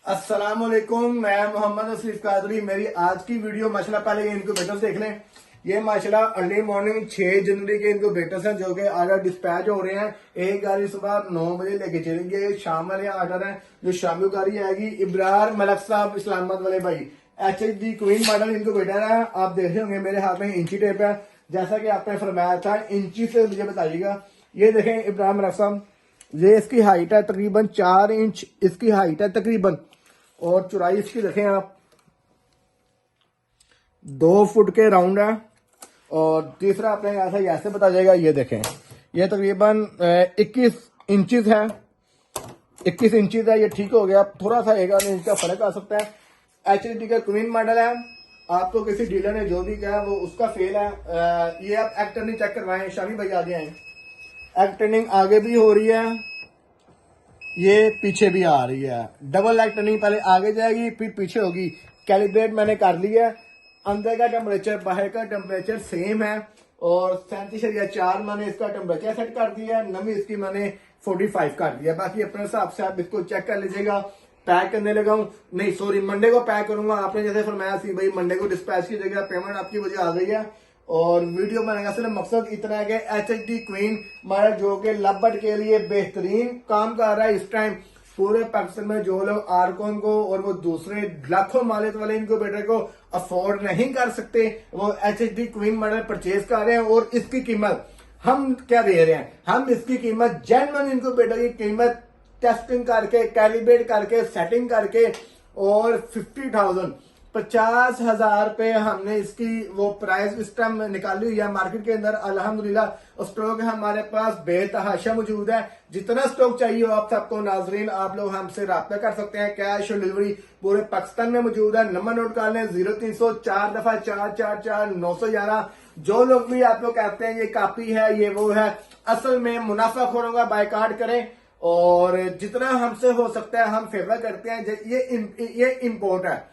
अस्सलाम वालेकुम, मैं मोहम्मद असलीफ कादरी। मेरी आज की वीडियो माशाल्लाह पहले इनक्यूबेटर्स देख लें। ये माशाल्लाह अर्ली मॉर्निंग 6 जनवरी के इनक्यूबेटर्स हैं जो कि आर्डर डिस्पैच हो रहे हैं। एक गाड़ी सुबह 9 बजे लेके चलेंगे। शाम वाले आर्डर है जो शामी गाड़ी आएगी। इब्रार मलक साहब इस्लामाबाद वाले भाई, HHD क्वीन मॉडल इनक्यूबेटर है। आप देख रहे होंगे मेरे हाथ में इंची टेप है, जैसा कि आपने फरमाया था इंची से मुझे बताइएगा। ये देखें इब्रार मलक साहब, ये इसकी हाइट है तकरीबन 4 इंच इसकी हाइट है तकरीबन, और चौड़ाई इसकी देखें आप 2 फुट के राउंड है। और तीसरा आपने ऐसा ऐसे बता जाएगा। ये देखें, ये तकरीबन 21 इंचज है। 21 इंचज है। ये ठीक हो गया। थोड़ा सा 1 इंच का फर्क आ सकता है। HHD का क्वीन मॉडल है। आपको किसी डीलर ने जो भी कहा वो उसका फेल है। ये आप एक्ट टर्निंग चेक करवाएं। शामी भाई आगे आए। एक्ट टर्निंग आगे भी हो रही है, ये पीछे भी आ रही है। डबल लाइट टर्निंग पहले आगे जाएगी फिर पीछे होगी। कैलिब्रेट मैंने कर लिया। अंदर का टेम्परेचर बाहर का टेम्परेचर सेम है। और 37.4 मैंने इसका टेम्परेचर सेट कर दिया। नमी इसकी मैंने 45 कर दिया। बाकी अपने हिसाब से आप इसको चेक कर लीजिएगा। पैक करने लगा हूं, नहीं सॉरी मंडे को पैक करूंगा। आपने जैसे फरमाया सी भाई मंडे को डिस्पैच कीजिएगा। पेमेंट आपकी वजह आ गई है। और वीडियो बनाने का सिर्फ मकसद इतना है कि HHD क्वीन मॉडल जो कि लबट के लिए बेहतरीन काम कर रहा है इस टाइम पूरे पाकिस्तान में। जो लोग आरकॉन को और वो दूसरे लाखों मालिक वाले इनक्यूबेटर को अफोर्ड नहीं कर सकते, वो HHD क्वीन मॉडल परचेज कर रहे हैं। और इसकी कीमत हम क्या दे रहे हैं? हम इसकी कीमत जेन्युइन इनक्यूबेटर की कीमत टेस्टिंग करके, कैलिब्रेट करके, सेटिंग करके और 50,000 पे हमने इसकी वो प्राइस इस टाइम निकाली हुई है मार्केट के अंदर। अल्हम्दुलिल्लाह स्टॉक हमारे पास बेतहाशा मौजूद है। जितना स्टॉक चाहिए हो आप सबको नाजरीन, आप लोग हमसे राब्ता कर सकते हैं। कैश और डिलीवरी पूरे पाकिस्तान में मौजूद है। नंबर नोट कर लें 0300 4 दफा 444 911। जो लोग भी आप लोग कहते हैं ये कापी है, ये वो है, असल में मुनाफाखोरों का बायकाट करें। और जितना हमसे हो सकता है हम फेवर करते हैं। ये इम्पोर्ट है,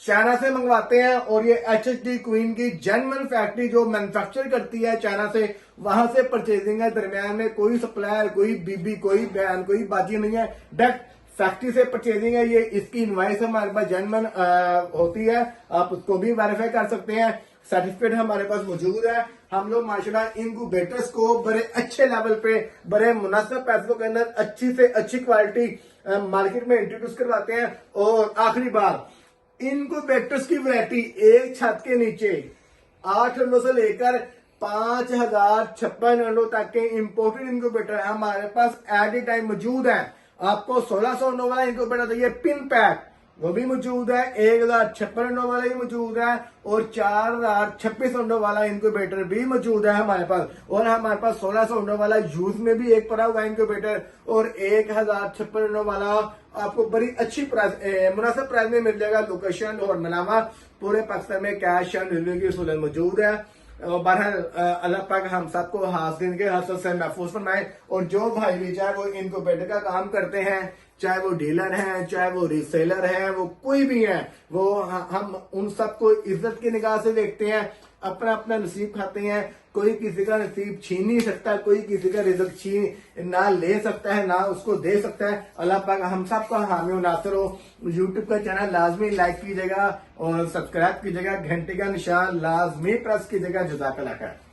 चाइना से मंगवाते हैं। और ये HHD क्वीन की जेन्युइन फैक्ट्री जो मैन्युफैक्चर करती है चाइना से, वहां से परचेजिंग है। दरमियान में कोई सप्लायर, कोई बीबी, कोई बहन, कोई बाजी नहीं है। डायरेक्ट फैक्ट्री से परचेजिंग है। ये इसकी इनवाइस हमारे पास जेन्युइन होती है, आप उसको भी वेरीफाई कर सकते हैं। सर्टिफिकेट हमारे पास मौजूद है। हम लोग माशाल्लाह इनक्यूबेटर्स को बड़े अच्छे लेवल पे, बड़े मुनासिब पैसों के अंदर अच्छी से अच्छी क्वालिटी मार्केट में इंट्रोड्यूस करवाते हैं। और आखिरी बार इनक्यूबेटर्स की वैरायटी एक छत के नीचे 8 अंडों से लेकर 5056 अंडों तक के इंपोर्टेड इनक्यूबेटर हमारे पास एट ए टाइम मौजूद है। आपको 1600 अंडों वाला इनक्यूबेटर चाहिए पिन पैक, वो भी मौजूद है। 1056 अंडों वाला भी मौजूद है। और 4026 अंडों वाला इनक्यूबेटर भी मौजूद है हमारे पास। और हमारे पास 1600 अंडों वाला यूज में भी एक पड़ा हुआ इनक्यूबेटर, और 1056 अंडों वाला आपको बड़ी अच्छी प्राइस, मुनासिब प्राइस में मिल जाएगा। लोकेशन और मनामा पूरे पाकिस्तान में कैश ऑन डिलीवरी की सहूलत मौजूद है। बहरहाल अल्लाह पाक हम सबको हासिल के हासिल से महफूज फरमाए। और जो भाई भी चाहे वो इनक्यूबेटर का काम करते हैं, चाहे वो डीलर हैं, चाहे वो रीसेलर हैं, वो कोई भी है, वो हम उन सबको इज्जत की निगाह से देखते हैं। अपना अपना नसीब खाते हैं। कोई किसी का नसीब छीन नहीं सकता, कोई किसी का रिजल्ट छीन ना ले सकता है, ना उसको दे सकता है। अल्लाह पाक हम सबका हामी नासिर हो। यूट्यूब का चैनल लाजमी लाइक कीजिएगा और सब्सक्राइब कीजिएगा। घंटे का निशान लाजमी प्रेस कीजिएगा। जज़ाकल्लाह खैर।